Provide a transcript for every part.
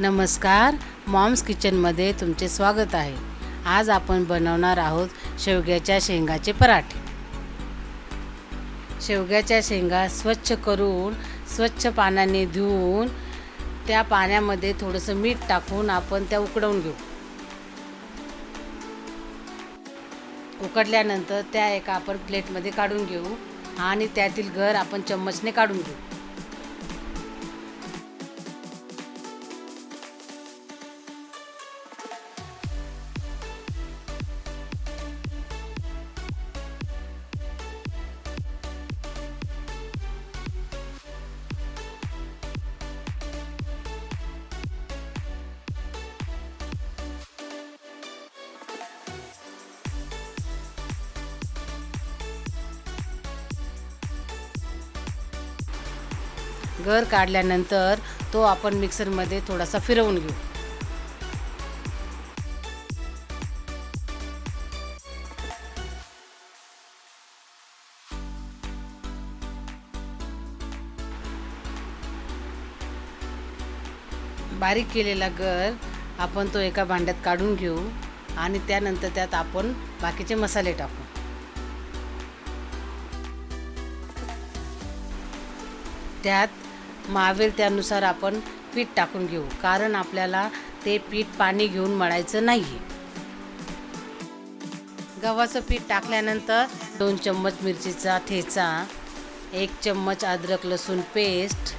नमस्कार, मॉम्स किचनमध्ये तुमचे स्वागत आहे। आज आपण बनवणार आहोत शेवग्याच्या शेंगाचे पराठे। शेवग्याच्या शेंगा स्वच्छ करून स्वच्छ पाण्याने धुवून त्या पाण्यामध्ये थोडंसं मीठ टाकून आपण त्या उकडवून घेऊ। उकडल्यानंतर त्या एका आपण प्लेटमध्ये काढून घेऊ आणि त्यातील गर आपण चम्मचने काढून घेऊ। गर काढल्यानंतर तो आपण मिक्सरमध्ये थोडासा फिरवून घेऊ। बारीक केलेला गर आपण तो एका भांड्यात काढून घेऊ आणि त्यानंतर त्यात आपण बाकीचे मसाले टाकू। त्यात मावेल त्यानुसार आपण पीठ टाकून घेऊ, कारण आपल्याला ते पीठ पाणी घेऊन मळायचं नाही। गव्हाचं पीठ टाकल्यानंतर 2 चम्मच मिरचीचा ठेचा, 1 चम्मच अद्रक लसूण पेस्ट,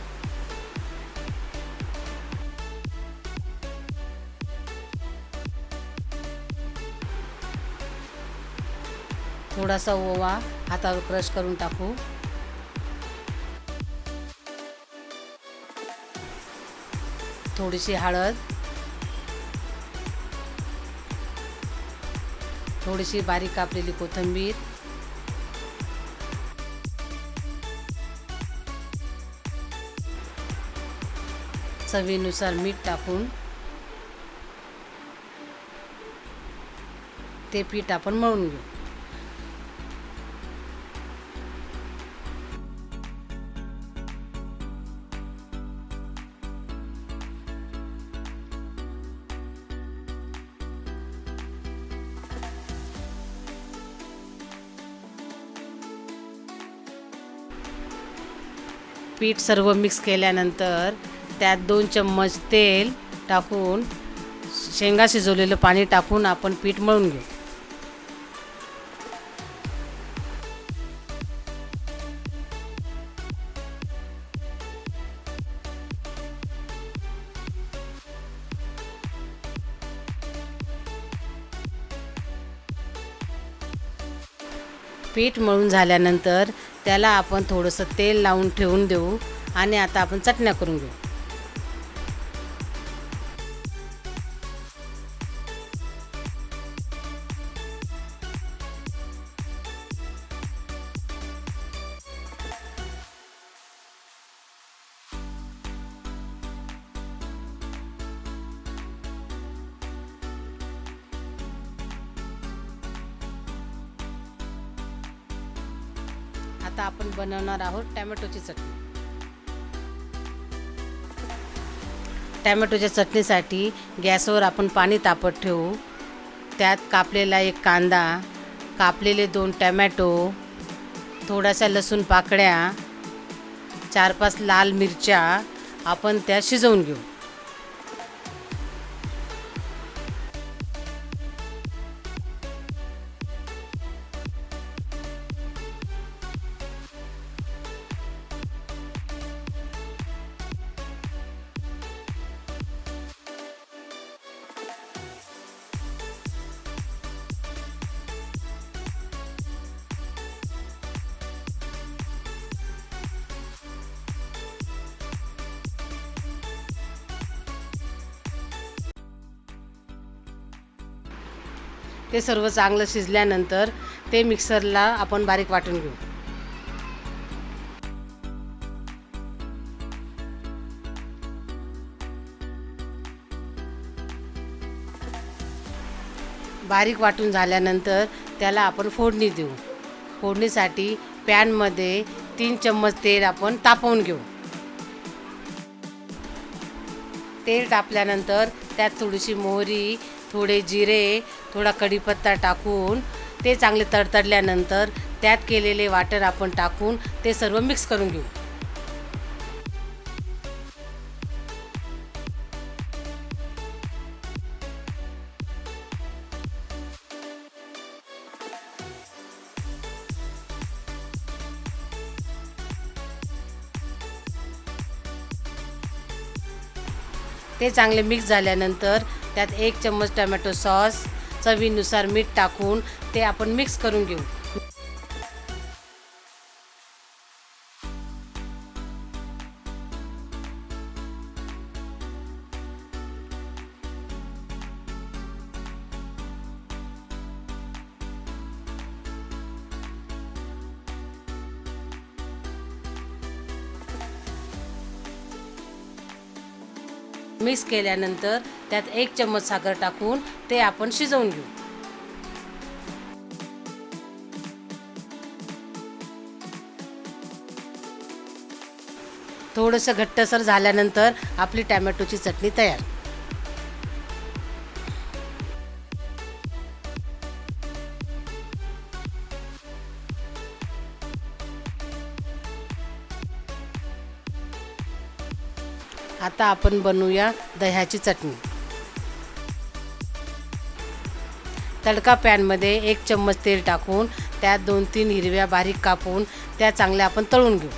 थोडासा ओवा हातावर क्रश करून टाकू, थोडीशी हळद, थोडीशी बारीक कापलेली कोथिंबीर, चवीनुसार मीठ टाकून ते पीठ आपण मळून घेऊ। पीठ सर्व मिक्स केल्यानंतर त्यात 2 चम्मच तेल टाकून शेंगा शिजवलेलं पाणी टाकून आपण पीठ मळून घेऊ। पीठ मळून झाल्यानंतर त्याला आपण थोडंसं तेल लावून ठेवून देऊ आणि आता आपण चटण्या करून घेऊ। आता आपण बनवणार आहोत टोमॅटोची चटणी। टोमॅटोच्या चटणीसाठी गॅसवर आपण पाणी तापत ठेवू। त्यात कापलेला 1 कांदा, कापलेले 2 टोमॅटो, थोड्याशा लसूण पाकळ्या, 4-5 लाल मिरच्या आपण त्या शिजवून घेऊ। ते सर्व चांगलं शिजल्यानंतर ते मिक्सरला आपण बारीक वाटून घेऊ। बारीक वाटून झाल्यानंतर त्याला आपण फोडणी देऊ। फोडणीसाठी पॅनमध्ये 3 चम्मच तेल आपण तापवून घेऊ। तेल तापल्यानंतर त्यात थोडीशी मोहरी, थोडे जिरे, थोडा कढीपत्ता टाकून ते चांगले तडतडल्यानंतर त्यात केलेले वाटण आपण टाकून ते सर्व मिक्स करून घेऊ. ते चांगले मिक्स झाल्यानंतर त्यात 1 चम्मच टोमॅटो सॉस, चवीनुसार मीठ टाकून ते आपण मिक्स करून घेऊ. मिक्स केल्यानंतर त्यात 1 चम्मच साखर टाकून ते आपण शिजवून घेऊ. थोडंसं घट्टसर झाल्यानंतर आपली टोमॅटोची चटणी तयार. आता आपण बनवूया दह्याची चटणी. तडका पॅनमध्ये 1 चम्मच तेल टाकून त्यात 2-3 हिरव्या बारीक कापून त्या चांगल्या आपण तळून घेऊ.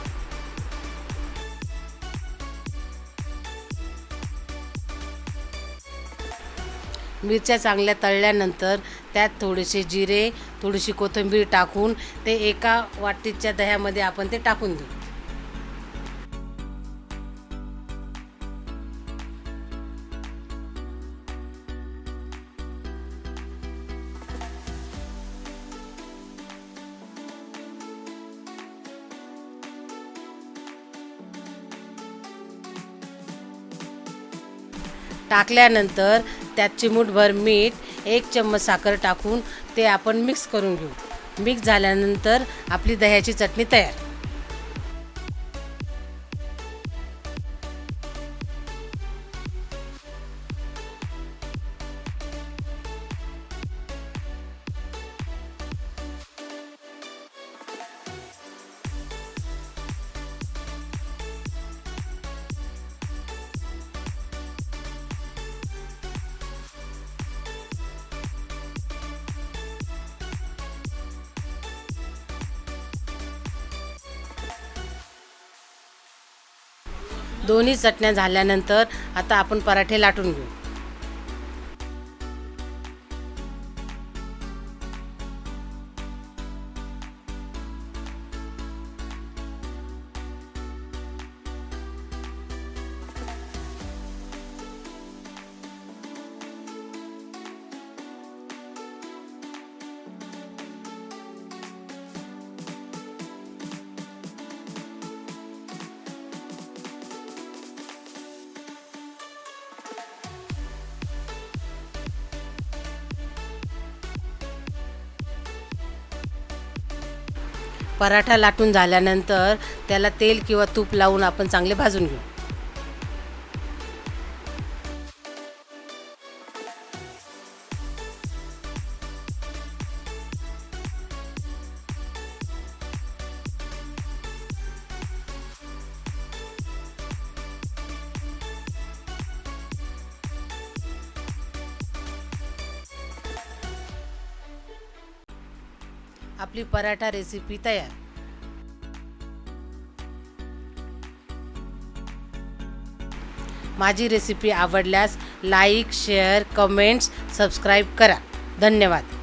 मिरच्या चांगल्या तळल्यानंतर त्यात थोडेसे जिरे, थोडीशी कोथिंबीर टाकून ते एका वाटीच्या दह्यामध्ये आपण ते टाकून देऊ. टाकल्यानंतर त्यात चिमूटभर मीठ, 1 चम्मच साखर टाकून ते आपण मिक्स करून घेऊ. मिक्स झाल्यानंतर आपली दह्याची चटणी तयार. दोन्ही चटण्या झाल्यानंतर आता आपण पराठे लाटून घेऊ. पराठा लाटून झाल्यानंतर त्याला तेल किंवा तूप लावून आपण चांगले भाजून घेऊ. आपली पराठा रेसिपी तयार. माझी रेसिपी आवडल्यास लाईक, शेअर, कमेंट्स, सबस्क्राईब करा. धन्यवाद.